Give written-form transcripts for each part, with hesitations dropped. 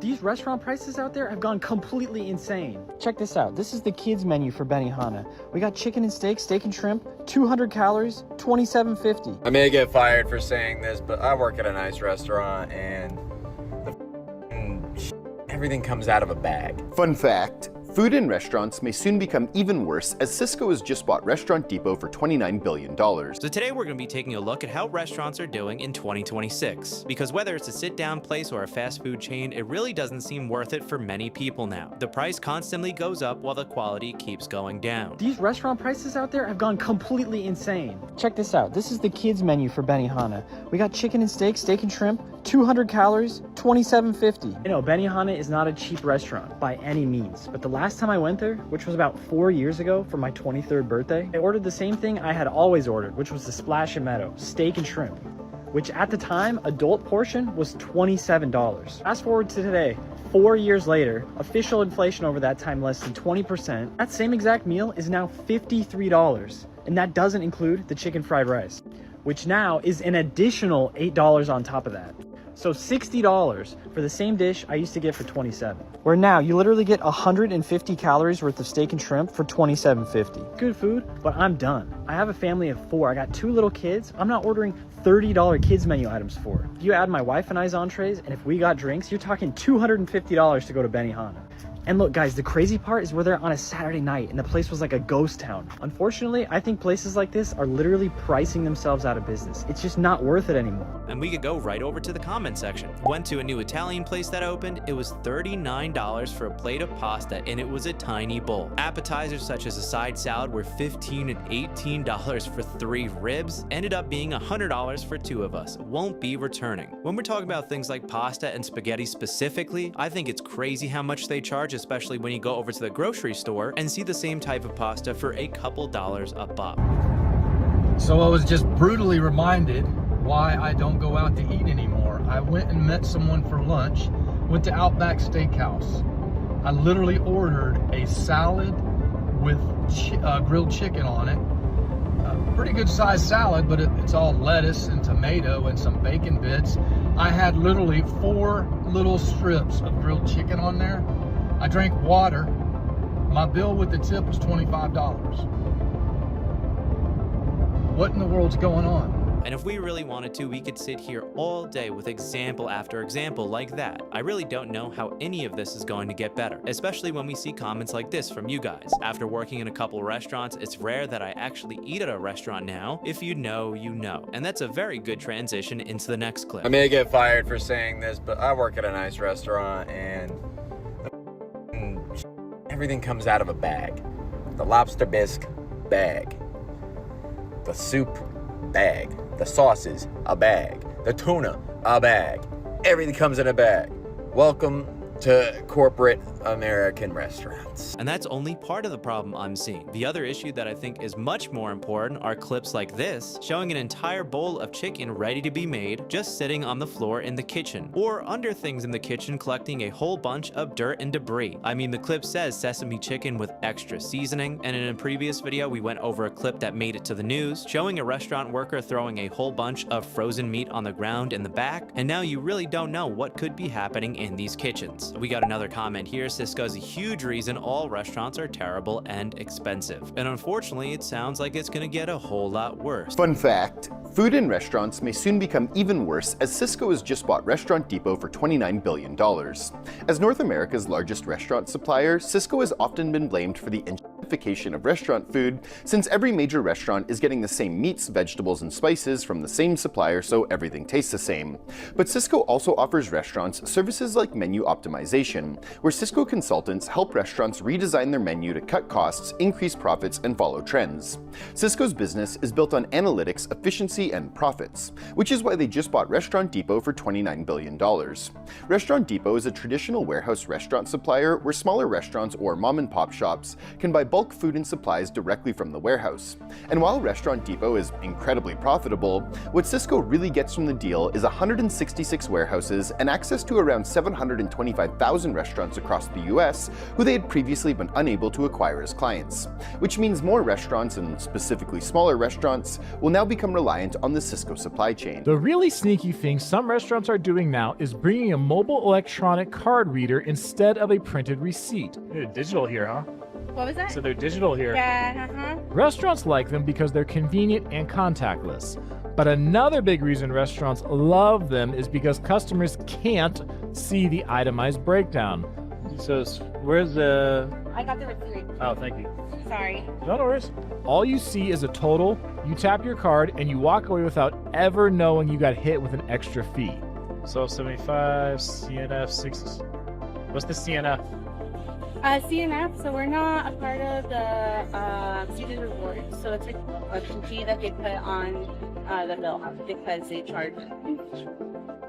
These restaurant prices out there have gone completely insane. Check this out. This is the kids menu for Benihana. We got chicken and steak, steak and shrimp, 200 calories, $27.50. I may get fired for saying this, but I work at a nice restaurant and everything comes out of a bag. Fun fact, food in restaurants may soon become even worse as Sysco has just bought Restaurant Depot for $29 billion. So today we're going to be taking a look at how restaurants are doing in 2026. Because whether it's a sit-down place or a fast food chain, it really doesn't seem worth it for many people now. The price constantly goes up while the quality keeps going down. These restaurant prices out there have gone completely insane. Check this out. This is the kids menu for Benihana. We got chicken and steak, steak and shrimp, 200 calories, $27.50. You know, Benihana is not a cheap restaurant by any means, but the last time I went there, which was about 4 years ago for my 23rd birthday, I ordered the same thing I had always ordered, which was the Splash and Meadow, steak and shrimp, which at the time, adult portion was $27. Fast forward to today, 4 years later, official inflation over that time less than 20%, that same exact meal is now $53, and that doesn't include the chicken fried rice, which now is an additional $8 on top of that. So $60 for the same dish I used to get for $27. Where now you literally get 150 calories worth of steak and shrimp for $27.50. Good food, but I'm done. I have a family of 4. I got 2 little kids. I'm not ordering $30 kids menu items for. If you add my wife and I's entrees, and if we got drinks, you're talking $250 to go to Benihana. And look guys, the crazy part is we're there on a Saturday night and the place was like a ghost town. Unfortunately, I think places like this are literally pricing themselves out of business. It's just not worth it anymore. And we could go right over to the comment section. Went to a new Italian place that opened. It was $39 for a plate of pasta and it was a tiny bowl. Appetizers such as a side salad were $15 and $18 for 3 ribs. Ended up being $100 for 2 of us. Won't be returning. When we're talking about things like pasta and spaghetti specifically, I think it's crazy how much they charge, especially when you go over to the grocery store and see the same type of pasta for a couple dollars a pop. So I was just brutally reminded why I don't go out to eat anymore. I went and met someone for lunch, went to Outback Steakhouse. I literally ordered a salad with grilled chicken on it. A pretty good sized salad, but it's all lettuce and tomato and some bacon bits. I had literally 4 little strips of grilled chicken on there. I drank water. My bill with the tip was $25. What in the world's going on? And if we really wanted to, we could sit here all day with example after example like that. I really don't know how any of this is going to get better, especially when we see comments like this from you guys. After working in a couple of restaurants, it's rare that I actually eat at a restaurant now. If you know, you know. And that's a very good transition into the next clip. I may get fired for saying this, but I work at a nice restaurant and everything comes out of a bag. The lobster bisque, bag. The soup, bag. The sauces, a bag. The tuna, a bag. Everything comes in a bag. Welcome to corporate American restaurants. And that's only part of the problem I'm seeing. The other issue that I think is much more important are clips like this, showing an entire bowl of chicken ready to be made, just sitting on the floor in the kitchen, or under things in the kitchen collecting a whole bunch of dirt and debris. I mean, the clip says sesame chicken with extra seasoning, and in a previous video, we went over a clip that made it to the news, showing a restaurant worker throwing a whole bunch of frozen meat on the ground in the back, and now you really don't know what could be happening in these kitchens. We got another comment here. Sysco's a huge reason all restaurants are terrible and expensive. And unfortunately, it sounds like it's gonna get a whole lot worse. Fun fact, food in restaurants may soon become even worse as Sysco has just bought Restaurant Depot for $29 billion. As North America's largest restaurant supplier, Sysco has often been blamed for the gentrification of restaurant food, since every major restaurant is getting the same meats, vegetables, and spices from the same supplier, so everything tastes the same. But Sysco also offers restaurants services like menu optimization, where Sysco consultants help restaurants redesign their menu to cut costs, increase profits, and follow trends. Sysco's business is built on analytics, efficiency, and profits, which is why they just bought Restaurant Depot for $29 billion. Restaurant Depot is a traditional warehouse restaurant supplier where smaller restaurants or mom-and-pop shops can buy bulk bulk food and supplies directly from the warehouse. And while Restaurant Depot is incredibly profitable, what Sysco really gets from the deal is 166 warehouses and access to around 725,000 restaurants across the US who they had previously been unable to acquire as clients, which means more restaurants, and specifically smaller restaurants, will now become reliant on the Sysco supply chain. The really sneaky thing some restaurants are doing now is bringing a mobile electronic card reader instead of a printed receipt. They're digital here, huh? What was that? So they're digital here. Yeah, Restaurants like them because they're convenient and contactless. But another big reason restaurants love them is because customers can't see the itemized breakdown. So where's the... I got the receipt. Oh, thank you. Sorry. No worries. All you see is a total, you tap your card, and you walk away without ever knowing you got hit with an extra fee. So 75, CNF, 6. What's the CNF? CNF, so we're not a part of the student rewards, so it's a fee that they put on the bill because they charge.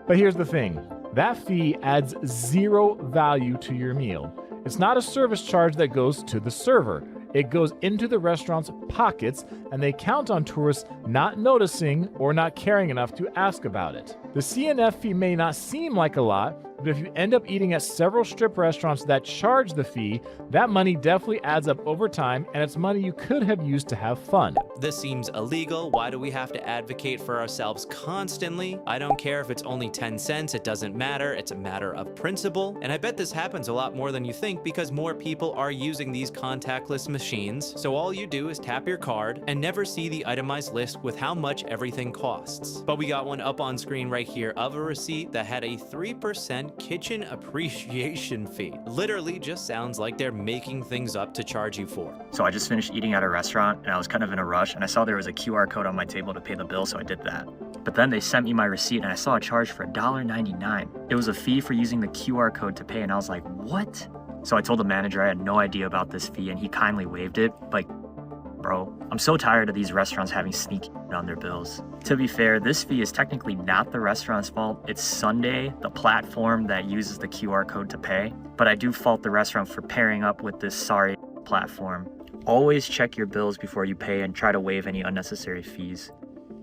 But here's the thing, that fee adds zero value to your meal. It's not a service charge that goes to the server. It goes into the restaurant's pockets, and they count on tourists not noticing or not caring enough to ask about it. The CNF fee may not seem like a lot, but if you end up eating at several strip restaurants that charge the fee, that money definitely adds up over time, and it's money you could have used to have fun. This seems illegal. Why do we have to advocate for ourselves constantly? I don't care if it's only 10 cents, it doesn't matter. It's a matter of principle. And I bet this happens a lot more than you think because more people are using these contactless machines. So all you do is tap your card and never see the itemized list with how much everything costs. But we got one up on screen right here of a receipt that had a 3% kitchen appreciation fee. Literally just sounds like they're making things up to charge you for. So I just finished eating at a restaurant and I was kind of in a rush and I saw there was a QR code on my table to pay the bill, so I did that. But then they sent me my receipt and I saw a charge for $1.99. It was a fee for using the QR code to pay, and I was like, what? So I told the manager I had no idea about this fee and he kindly waived it. Like, bro, I'm so tired of these restaurants having sneaky on their bills. To be fair, this fee is technically not the restaurant's fault. It's Sunday, the platform that uses the QR code to pay. But I do fault the restaurant for pairing up with this sorry platform. Always check your bills before you pay and try to waive any unnecessary fees.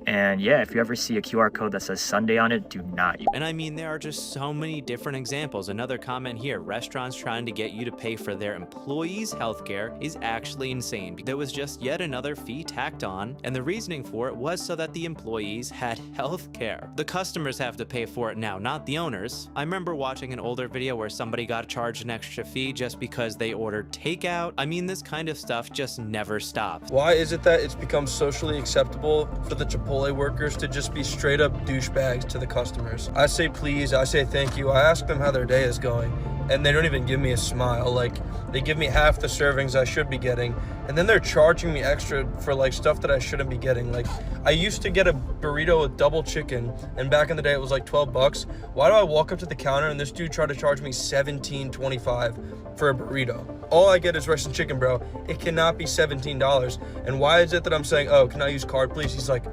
And yeah, if you ever see a QR code that says Sunday on it, do not use it. And I mean, there are just so many different examples. Another comment here, restaurants trying to get you to pay for their employees' healthcare is actually insane. There was just yet another fee tacked on, and the reasoning for it was so that the employees had healthcare. The customers have to pay for it now, not the owners. I remember watching an older video where somebody got charged an extra fee just because they ordered takeout. I mean, this kind of stuff just never stops. Why is it that it's become socially acceptable for the Chipotle workers to just be straight up douchebags to the customers? I say please, I say thank you, I ask them how their day is going, and they don't even give me a smile. Like, they give me half the servings I should be getting, and then they're charging me extra for like stuff that I shouldn't be getting. Like, I used to get a burrito with double chicken, and back in the day it was like 12 bucks. Why do I walk up to the counter and this dude tried to charge me $17.25 for a burrito? All I get is rice and chicken, bro. It cannot be $17. And why is it that I'm saying, oh, can I use card, please? He's like,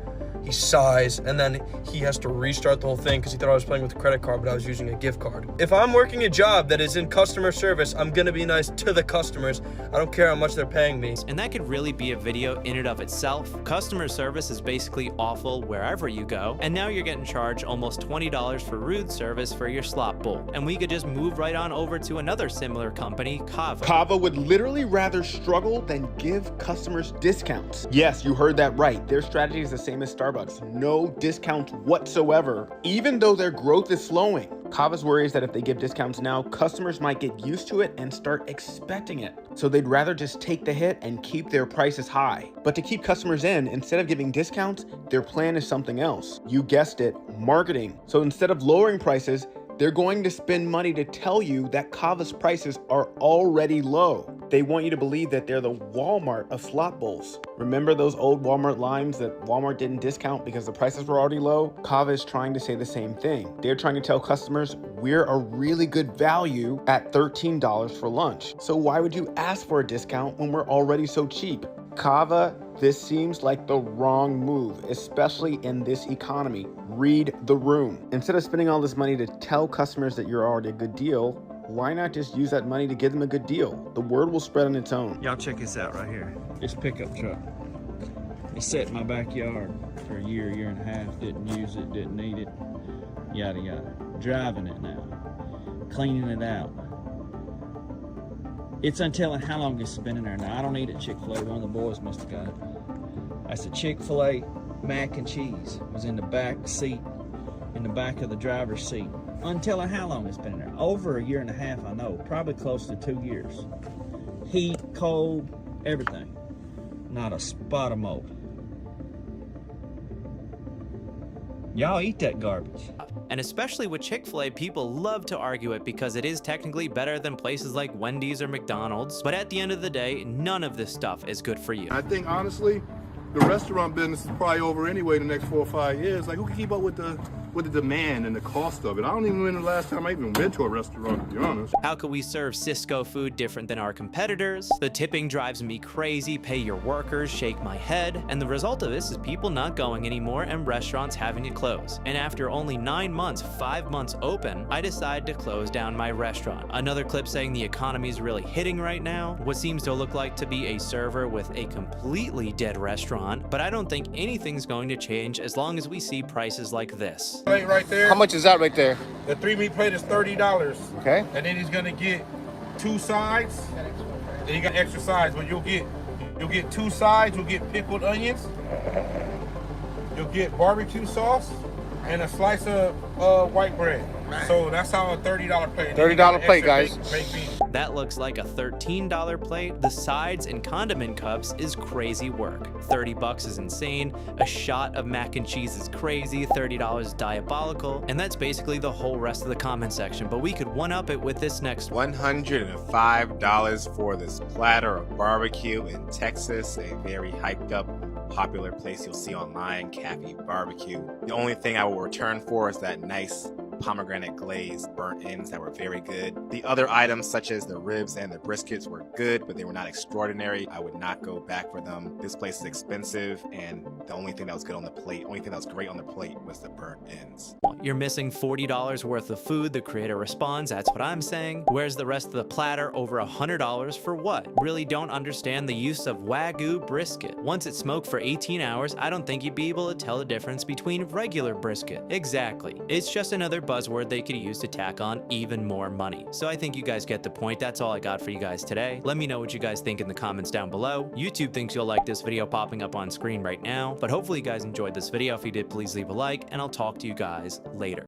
he sighs, and then he has to restart the whole thing because he thought I was playing with a credit card, but I was using a gift card. If I'm working a job that is in customer service, I'm gonna be nice to the customers. I don't care how much they're paying me. And that could really be a video in and of itself. Customer service is basically awful wherever you go, and now you're getting charged almost $20 for rude service for your slop bowl. And we could just move right on over to another similar company, Cava. Cava would literally rather struggle than give customers discounts. Yes, you heard that right. Their strategy is the same as Starbucks. No discounts whatsoever, even though their growth is slowing. Cava's worries that if they give discounts now, customers might get used to it and start expecting it. So they'd rather just take the hit and keep their prices high. But to keep customers in, instead of giving discounts, their plan is something else. You guessed it, marketing. So instead of lowering prices, they're going to spend money to tell you that Cava's prices are already low. They want you to believe that they're the Walmart of slop bowls. Remember those old Walmart lines that Walmart didn't discount because the prices were already low? Cava is trying to say the same thing. They're trying to tell customers we're a really good value at $13 for lunch. So why would you ask for a discount when we're already so cheap? Cava, this seems like the wrong move, especially in this economy. Read the room. Instead of spending all this money to tell customers that you're already a good deal, Why not just use that money to give them a good deal? The word will spread on its own. Y'all check this out right here. This pickup truck. It sat in my backyard for a year and a half. Didn't use it, didn't need it. Yada yada. Driving it now. Cleaning it out. It's untelling how long it's been in there. Now, I don't eat at Chick-fil-A. One of the boys must have got it. That's a Chick-fil-A mac and cheese. It was in the back seat, in the back of the driver's seat. Untelling how long it's been in there. Over a year and a half, I know. Probably close to 2 years. Heat, cold, everything. Not a spot of mold. Y'all eat that garbage. And especially with Chick-fil-A, people love to argue it because it is technically better than places like Wendy's or McDonald's. But at the end of the day, none of this stuff is good for you. I think honestly, the restaurant business is probably over anyway in the next 4 or 5 years. Like, who can keep up with the demand and the cost of it? I don't even remember the last time I even went to a restaurant, to be honest. How could we serve Sysco food different than our competitors? The tipping drives me crazy. Pay your workers, shake my head. And the result of this is people not going anymore and restaurants having to close. And after only 9 months, 5 months open, I decided to close down my restaurant. Another clip saying the economy is really hitting right now. What seems to look like to be a server with a completely dead restaurant. But I don't think anything's going to change as long as we see prices like this. Plate right there. How much is that right there? The 3-meat plate is $30. Okay. And then he's gonna get 2 sides. Then you got extra sides, but you'll get 2 sides. You'll get pickled onions. You'll get barbecue sauce and a slice of white bread. So that's how a $30 plate. $30 plate, guys. Baked beans. That looks like a $13 plate. The sides and condiment cups is crazy work. 30 bucks is insane. A shot of mac and cheese is crazy. $30 is diabolical. And that's basically the whole rest of the comment section. But we could one-up it with this next one. $105 for this platter of barbecue in Texas, a very hyped up popular place you'll see online, Cafe Barbecue. The only thing I will return for is that nice pomegranate glazed burnt ends that were very good. The other items such as the ribs and the briskets were good, but they were not extraordinary. I would not go back for them. This place is expensive, and the only thing that was good on the plate, only thing that was great on the plate was the burnt ends. You're missing $40 worth of food. The creator responds, that's what I'm saying. Where's the rest of the platter? Over $100 for what? Really don't understand the use of Wagyu brisket. Once it's smoked for 18 hours, I don't think you'd be able to tell the difference between regular brisket. Exactly. It's just another buzzword they could use to tack on even more money. So I think you guys get the point. That's all I got for you guys today. Let me know what you guys think in the comments down below. YouTube thinks you'll like this video popping up on screen right now, but hopefully you guys enjoyed this video. If you did, please leave a like, and I'll talk to you guys later.